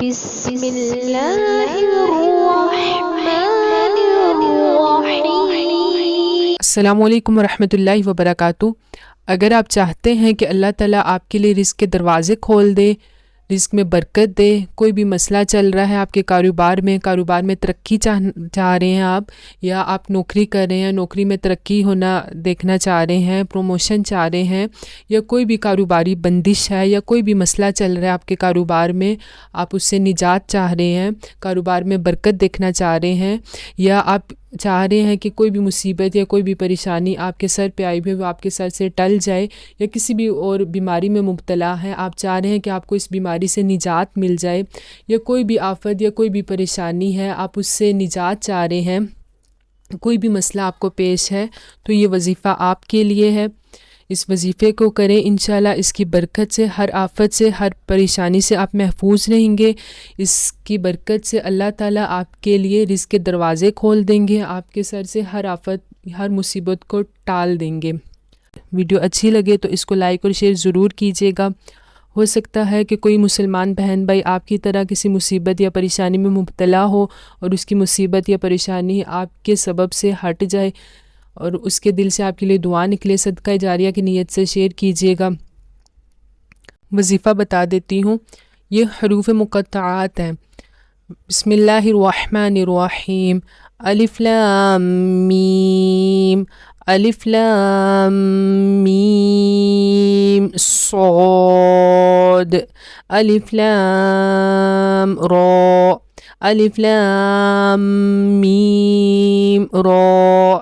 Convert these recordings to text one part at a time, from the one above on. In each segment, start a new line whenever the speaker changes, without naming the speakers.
بسم اللہ الرحمن الرحیم۔
السلام علیکم ورحمۃ اللہ وبرکاتہ۔ اگر آپ چاہتے ہیں کہ اللہ تعالیٰ آپ کے لیے رزق کے دروازے کھول دے، رزق میں برکت دے، کوئی بھی مسئلہ چل رہا ہے آپ کے کاروبار میں ترقی چاہ رہے ہیں آپ، یا آپ نوکری کر رہے ہیں، نوکری میں ترقی ہونا دیکھنا چاہ رہے ہیں، پروموشن چاہ رہے ہیں، یا کوئی بھی کاروباری بندش ہے، یا کوئی بھی مسئلہ چل رہا ہے آپ کے کاروبار میں، آپ اس سے نجات چاہ رہے ہیں، کاروبار میں برکت دیکھنا چاہ رہے ہیں، یا آپ چاہ رہے ہیں کہ کوئی بھی مصیبت یا کوئی بھی پریشانی آپ کے سر پہ آئی ہوئی وہ آپ کے سر سے ٹل جائے، یا کسی بھی اور بیماری میں مبتلا ہے، آپ چاہ رہے ہیں کہ آپ کو اس بیماری سے نجات مل جائے، یا کوئی بھی آفت یا کوئی بھی پریشانی ہے آپ اس سے نجات چاہ رہے ہیں، کوئی بھی مسئلہ آپ کو پیش ہے، تو یہ وظیفہ آپ کے لیے ہے۔ اس وظیفے کو کریں، انشاءاللہ اس کی برکت سے، ہر آفت سے، ہر پریشانی سے آپ محفوظ رہیں گے۔ اس کی برکت سے اللہ تعالیٰ آپ کے لیے رزق کے دروازے کھول دیں گے، آپ کے سر سے ہر آفت، ہر مصیبت کو ٹال دیں گے۔ ویڈیو اچھی لگے تو اس کو لائک اور شیئر ضرور کیجیے گا۔ ہو سکتا ہے کہ کوئی مسلمان بہن بھائی آپ کی طرح کسی مصیبت یا پریشانی میں مبتلا ہو، اور اس کی مصیبت یا پریشانی آپ کے سبب سے ہٹ جائے، اور اس کے دل سے آپ کے لیے دعا نکلے، صدقہ جاریہ کی نیت سے شیئر کیجیے گا۔ وظیفہ بتا دیتی ہوں، یہ حروف مقطعات ہیں۔ بسم اللہ الرحمن الرحیم، الف لام میم، الف لام میم صاد، الف لام را، الف لام میم را،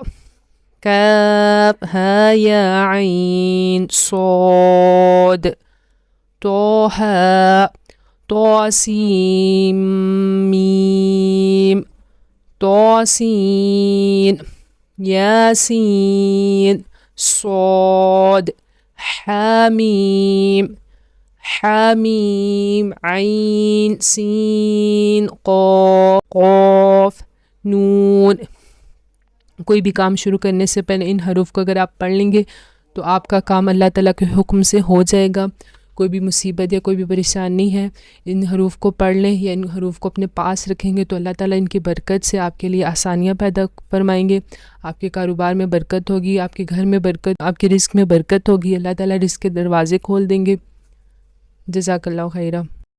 کاف ہا یا عین صاد، طه طاسین میم، طاسین، یاسین صاد، حامیم، حامیم عین سین قاف نون۔ کوئی بھی کام شروع کرنے سے پہلے ان حروف کو اگر آپ پڑھ لیں گے تو آپ کا کام اللہ تعالیٰ کے حکم سے ہو جائے گا۔ کوئی بھی مصیبت یا کوئی بھی پریشانی ہے، ان حروف کو پڑھ لیں یا ان حروف کو اپنے پاس رکھیں گے تو اللہ تعالیٰ ان کی برکت سے آپ کے لیے آسانیاں پیدا فرمائیں گے۔ آپ کے کاروبار میں برکت ہوگی، آپ کے گھر میں برکت، آپ کے رزق میں برکت ہوگی، اللہ تعالیٰ رزق کے دروازے کھول دیں گے۔ جزاک اللہ خیرہ۔